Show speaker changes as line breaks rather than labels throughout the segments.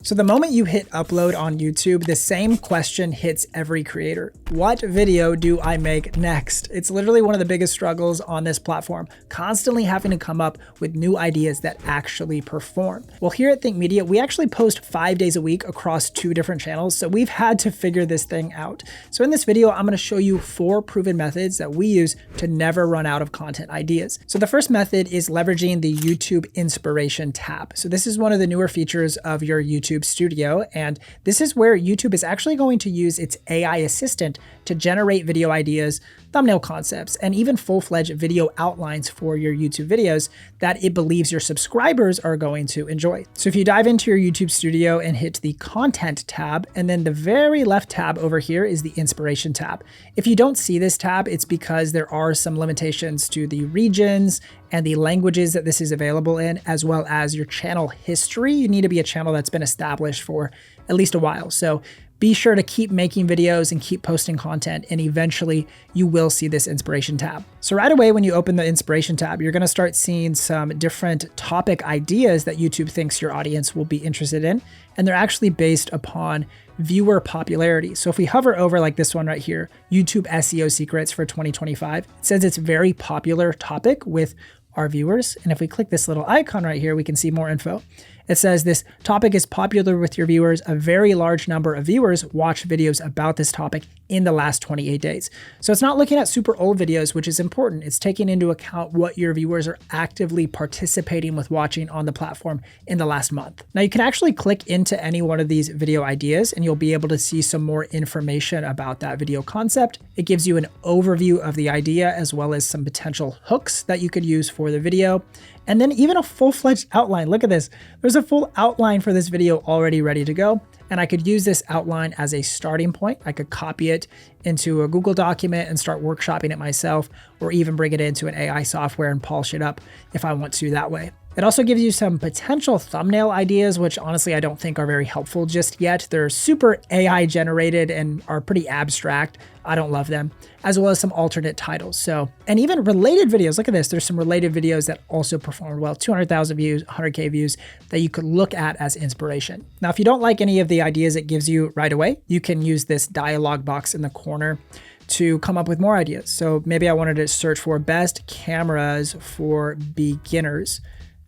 So the moment you hit upload on YouTube, the same question hits every creator. What video do I make next? It's literally one of the biggest struggles on this platform, constantly having to come up with new ideas that actually perform. Well, here at Think Media, we actually post 5 days a week across 2 different channels, so we've had to figure this thing out. So in this video, I'm going to show you 4 proven methods that we use to never run out of content ideas. So the first method is leveraging the YouTube Inspiration tab. So this is one of the newer features of your YouTube Studio, and this is where YouTube is actually going to use its AI assistant to generate video ideas, thumbnail concepts, and even full-fledged video outlines for your YouTube videos that it believes your subscribers are going to enjoy. So if you dive into your YouTube Studio and hit the Content tab, and then the very left tab over here is the Inspiration tab. If you don't see this tab, it's because there are some limitations to the regions and the languages that this is available in, as well as your channel history. You need to be a channel that's been established for at least a while. So be sure to keep making videos and keep posting content, and eventually you will see this Inspiration tab. So right away, when you open the Inspiration tab, you're gonna start seeing some different topic ideas that YouTube thinks your audience will be interested in, and they're actually based upon viewer popularity. So if we hover over like this one right here, YouTube SEO secrets for 2025, it says it's a very popular topic with our viewers. And if we click this little icon right here, we can see more info. It says this topic is popular with your viewers. A very large number of viewers watch videos about this topic in the last 28 days. So it's not looking at super old videos, which is important. It's taking into account what your viewers are actively participating with watching on the platform in the last month. Now you can actually click into any one of these video ideas and you'll be able to see some more information about that video concept. It gives you an overview of the idea as well as some potential hooks that you could use for the video. And then even a full-fledged outline. Look at this. There's a full outline for this video already ready to go. And I could use this outline as a starting point. I could copy it into a Google document and start workshopping it myself, or even bring it into an AI software and polish it up if I want to that way. It also gives you some potential thumbnail ideas, which honestly I don't think are very helpful just yet. They're super AI generated and are pretty abstract. I don't love them, as well as some alternate titles. So, and even related videos, look at this. There's some related videos that also performed well, 200,000 views, 100K views that you could look at as inspiration. Now, if you don't like any of the ideas it gives you right away, you can use this dialog box in the corner to come up with more ideas. So maybe I wanted to search for best cameras for beginners.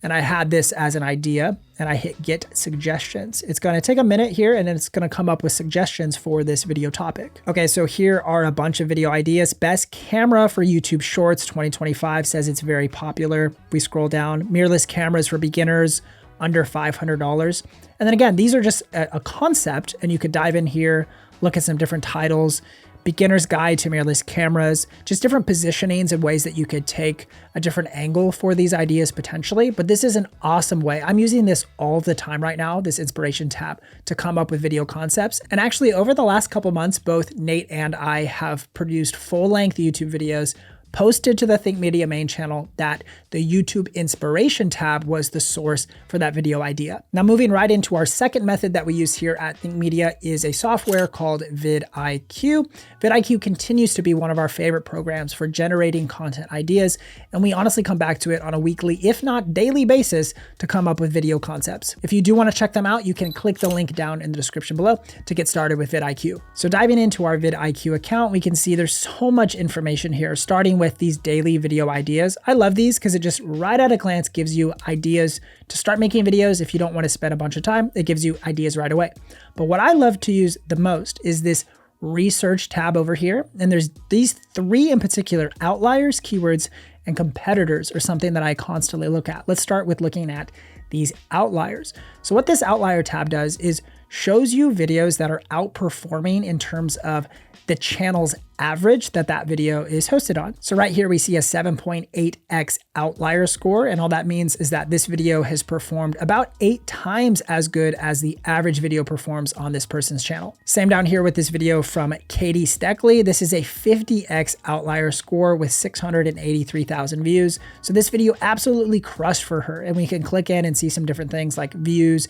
And I had this as an idea and I hit get suggestions. It's gonna take a minute here and then it's gonna come up with suggestions for this video topic. Okay, so here are a bunch of video ideas. Best camera for YouTube Shorts 2025 says it's very popular. We scroll down, mirrorless cameras for beginners, under $500. And then again, these are just a concept and you could dive in here, look at some different titles. Beginner's Guide to Mirrorless Cameras, just different positionings and ways that you could take a different angle for these ideas potentially. But this is an awesome way. I'm using this all the time right now, this Inspiration tab, to come up with video concepts. And actually over the last couple months, both Nate and I have produced full-length YouTube videos posted to the Think Media main channel that the YouTube Inspiration tab was the source for that video idea. Now moving right into our second method that we use here at Think Media is a software called VidIQ. VidIQ continues to be one of our favorite programs for generating content ideas, and we honestly come back to it on a weekly, if not daily basis to come up with video concepts. If you do want to check them out, you can click the link down in the description below to get started with VidIQ. So diving into our VidIQ account, we can see there's so much information here, starting with these daily video ideas. I love these because it just right at a glance gives you ideas to start making videos. If you don't want to spend a bunch of time, it gives you ideas right away. But what I love to use the most is this research tab over here. And there's these 3 in particular: outliers, keywords, and competitors are something that I constantly look at. Let's start with looking at these outliers. So what this outlier tab does is shows you videos that are outperforming in terms of the channel's average that video is hosted on. So right here we see a 7.8x outlier score, and all that means is that this video has performed about 8 times as good as the average video performs on this person's channel. Same down here with this video from Katie Steckley. This is a 50x outlier score with 683,000 views. So this video absolutely crushed for her, and we can click in and see some different things like views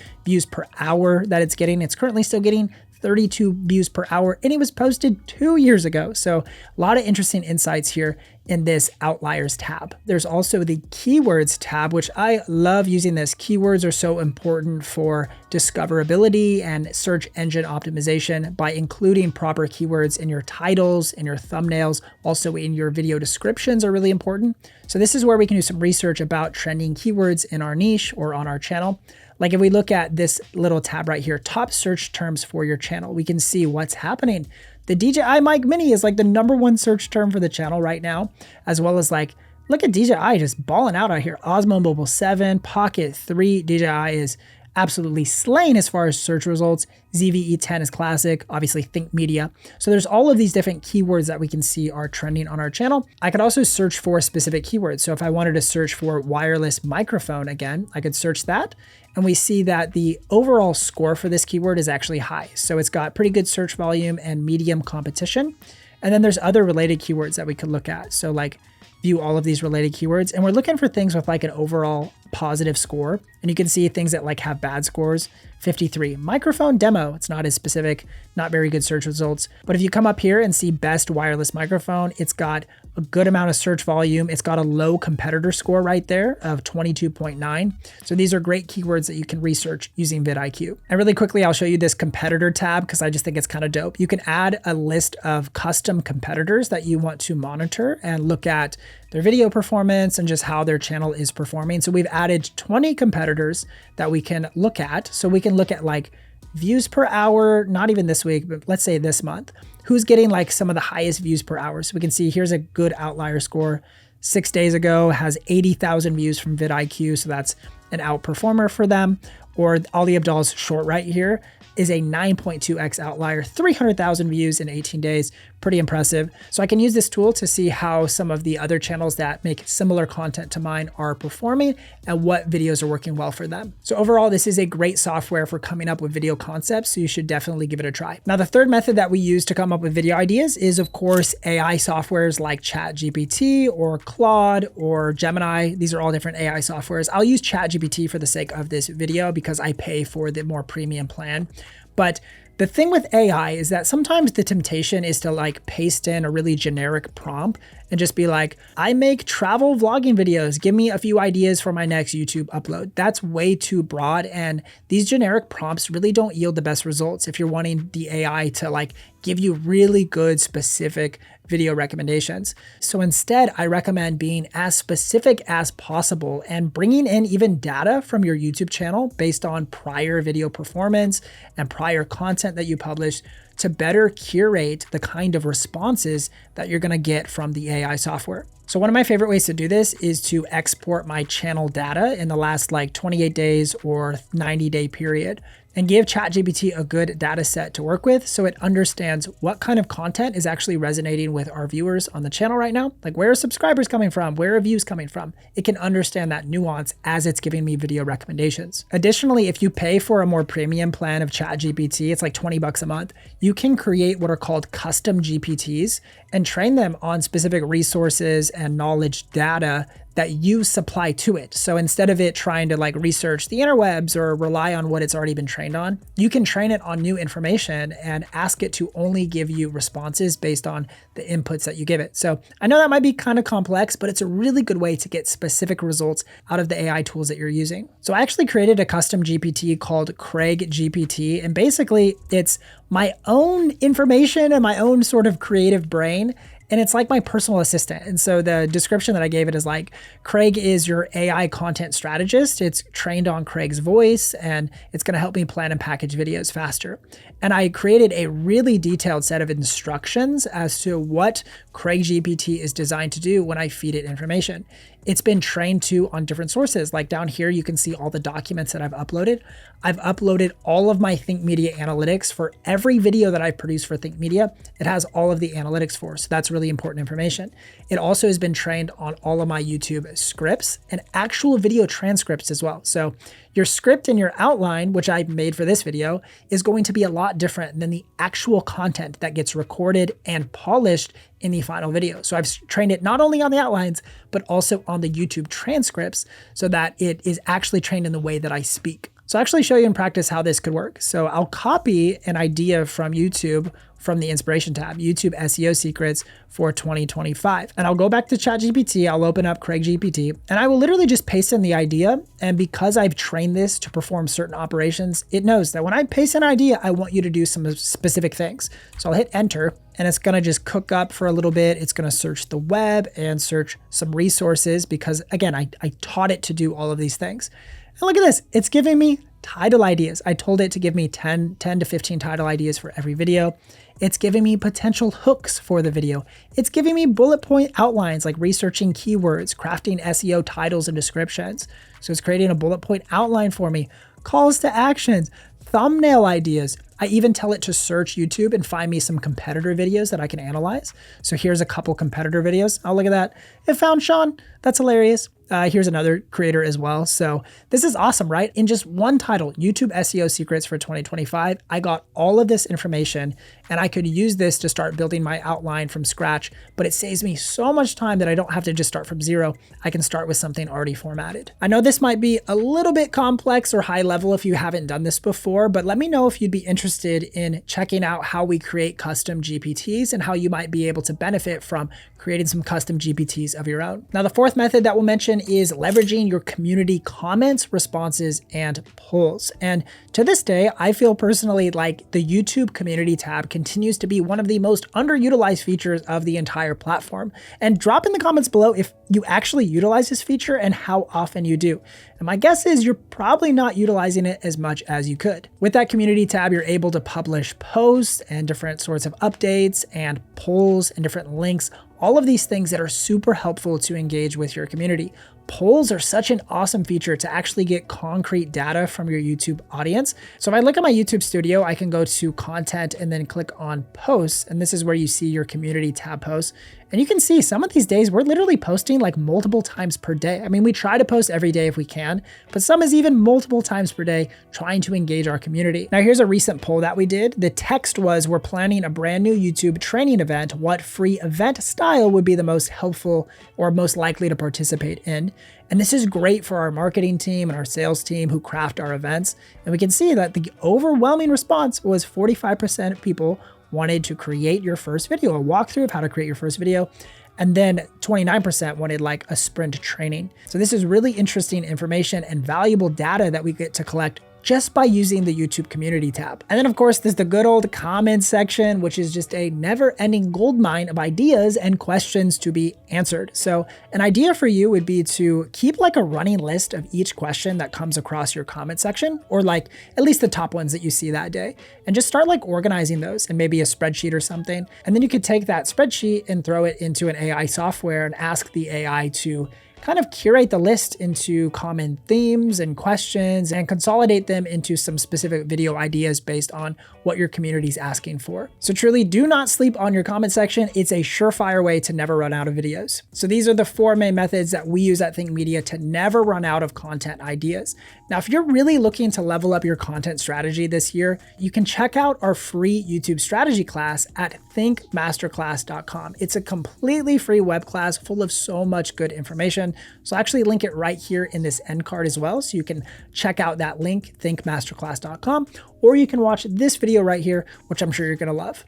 per hour that it's getting. It's currently still getting 32 views per hour, and it was posted 2 years ago. So a lot of interesting insights here in this Outliers tab. There's also the Keywords tab, which I love using this. Keywords are so important for discoverability and search engine optimization by including proper keywords in your titles, in your thumbnails, also in your video descriptions are really important. So this is where we can do some research about trending keywords in our niche or on our channel. Like if we look at this little tab right here, top search terms for your channel, we can see what's happening. The DJI Mic Mini is like the #1 search term for the channel right now, as well as like, look at DJI just balling out here. Osmo Mobile 7, Pocket 3, DJI is absolutely slaying as far as search results. ZVE10 is classic, obviously Think Media. So there's all of these different keywords that we can see are trending on our channel. I could also search for specific keywords. So if I wanted to search for wireless microphone again, I could search that. And we see that the overall score for this keyword is actually high. So it's got pretty good search volume and medium competition. And then there's other related keywords that we could look at. So like view all of these related keywords. And we're looking for things with like an overall positive score. And you can see things that like have bad scores. 53, microphone demo. It's not as specific, not very good search results. But if you come up here and see best wireless microphone, it's got a good amount of search volume. It's got a low competitor score right there of 22.9. So these are great keywords that you can research using VidIQ. And really quickly, I'll show you this competitor tab because I just think it's kind of dope. You can add a list of custom competitors that you want to monitor and look at their video performance and just how their channel is performing. So we've added 20 competitors that we can look at. So we can look at like views per hour, not even this week, but let's say this month, who's getting like some of the highest views per hour. So we can see here's a good outlier score. 6 days ago has 80,000 views from VidIQ. So that's an outperformer for them. Or Ali Abdal's short right here is a 9.2x outlier, 300,000 views in 18 days. Pretty impressive. So I can use this tool to see how some of the other channels that make similar content to mine are performing and what videos are working well for them. So overall, this is a great software for coming up with video concepts. So you should definitely give it a try. Now, the third method that we use to come up with video ideas is of course, AI softwares like ChatGPT or Claude or Gemini. These are all different AI softwares. I'll use ChatGPT for the sake of this video because I pay for the more premium plan. But the thing with AI is that sometimes the temptation is to like paste in a really generic prompt and just be like, I make travel vlogging videos. Give me a few ideas for my next YouTube upload. That's way too broad. And these generic prompts really don't yield the best results if you're wanting the AI to like give you really good specific video recommendations. So instead, I recommend being as specific as possible and bringing in even data from your YouTube channel based on prior video performance and prior content that you publish to better curate the kind of responses that you're gonna get from the AI software. So one of my favorite ways to do this is to export my channel data in the last like 28 days or 90-day period and give ChatGPT a good data set to work with so it understands what kind of content is actually resonating with our viewers on the channel right now. Like where are subscribers coming from? Where are views coming from? It can understand that nuance as it's giving me video recommendations. Additionally, if you pay for a more premium plan of ChatGPT, it's like 20 bucks a month, you can create what are called custom GPTs and train them on specific resources and knowledge data that you supply to it. So instead of it trying to like research the interwebs or rely on what it's already been trained on, you can train it on new information and ask it to only give you responses based on the inputs that you give it. So I know that might be kind of complex, but it's a really good way to get specific results out of the AI tools that you're using. So I actually created a custom GPT called Craig GPT, and basically it's my own information and my own sort of creative brain. And it's like my personal assistant. And so the description that I gave it is like, Craig is your AI content strategist. It's trained on Craig's voice and it's gonna help me plan and package videos faster. And I created a really detailed set of instructions as to what Craig GPT is designed to do when I feed it information. It's been trained to on different sources. Like down here, you can see all the documents that I've uploaded. I've uploaded all of my Think Media analytics for every video that I've produced for Think Media. It has all of the analytics for, so that's really important information. It also has been trained on all of my YouTube scripts and actual video transcripts as well. So your script and your outline, which I made for this video, is going to be a lot different than the actual content that gets recorded and polished in the final video. So I've trained it not only on the outlines, but also on the YouTube transcripts so that it is actually trained in the way that I speak. So I'll actually show you in practice how this could work. So I'll copy an idea from YouTube from the inspiration tab, YouTube SEO secrets for 2025. And I'll go back to ChatGPT, I'll open up Craig GPT, and I will literally just paste in the idea. And because I've trained this to perform certain operations, it knows that when I paste an idea, I want you to do some specific things. So I'll hit enter, and it's gonna just cook up for a little bit. It's gonna search the web and search some resources because again, I taught it to do all of these things. And look at this, it's giving me title ideas. I told it to give me 10 to 15 title ideas for every video. It's giving me potential hooks for the video. It's giving me bullet point outlines like researching keywords, crafting SEO titles and descriptions. So it's creating a bullet point outline for me, calls to actions, thumbnail ideas. I even tell it to search YouTube and find me some competitor videos that I can analyze. So here's a couple competitor videos. Oh, look at that. It found Sean. That's hilarious. Here's another creator as well. So this is awesome, right? In just one title, YouTube SEO secrets for 2025, I got all of this information and I could use this to start building my outline from scratch, but it saves me so much time that I don't have to just start from zero. I can start with something already formatted. I know this might be a little bit complex or high level if you haven't done this before, but let me know if you'd be interested in checking out how we create custom GPTs and how you might be able to benefit from creating some custom GPTs of your own. Now, the fourth method that we'll mention is leveraging your community comments, responses, and polls. And to this day, I feel personally like the YouTube community tab continues to be one of the most underutilized features of the entire platform. And drop in the comments below if you actually utilize this feature and how often you do. And my guess is you're probably not utilizing it as much as you could. With that community tab, you're able to publish posts and different sorts of updates and polls and different links, all of these things that are super helpful to engage with your community. Polls are such an awesome feature to actually get concrete data from your YouTube audience. So if I look at my YouTube studio, I can go to content and then click on posts. And this is where you see your community tab posts. And you can see some of these days, we're literally posting like multiple times per day. I mean, we try to post every day if we can, but some is even multiple times per day trying to engage our community. Now, here's a recent poll that we did. The text was, we're planning a brand new YouTube training event. What free event style would be the most helpful or most likely to participate in? And this is great for our marketing team and our sales team who craft our events. And we can see that the overwhelming response was 45% of people wanted to create your first video, a walkthrough of how to create your first video. And then 29% wanted like a sprint training. So this is really interesting information and valuable data that we get to collect just by using the YouTube community tab. And then of course, there's the good old comments section, which is just a never-ending goldmine of ideas and questions to be answered. So an idea for you would be to keep like a running list of each question that comes across your comment section, or like at least the top ones that you see that day, and just start like organizing those in maybe a spreadsheet or something. And then you could take that spreadsheet and throw it into an AI software and ask the AI to kind of curate the list into common themes and questions and consolidate them into some specific video ideas based on what your community is asking for. So truly do not sleep on your comment section. It's a surefire way to never run out of videos. So these are the four main methods that we use at Think Media to never run out of content ideas. Now, if you're really looking to level up your content strategy this year, you can check out our free YouTube strategy class at thinkmasterclass.com. It's a completely free web class full of so much good information. So I'll actually link it right here in this end card as well. So you can check out that link, thinkmasterclass.com, or you can watch this video right here, which I'm sure you're gonna love.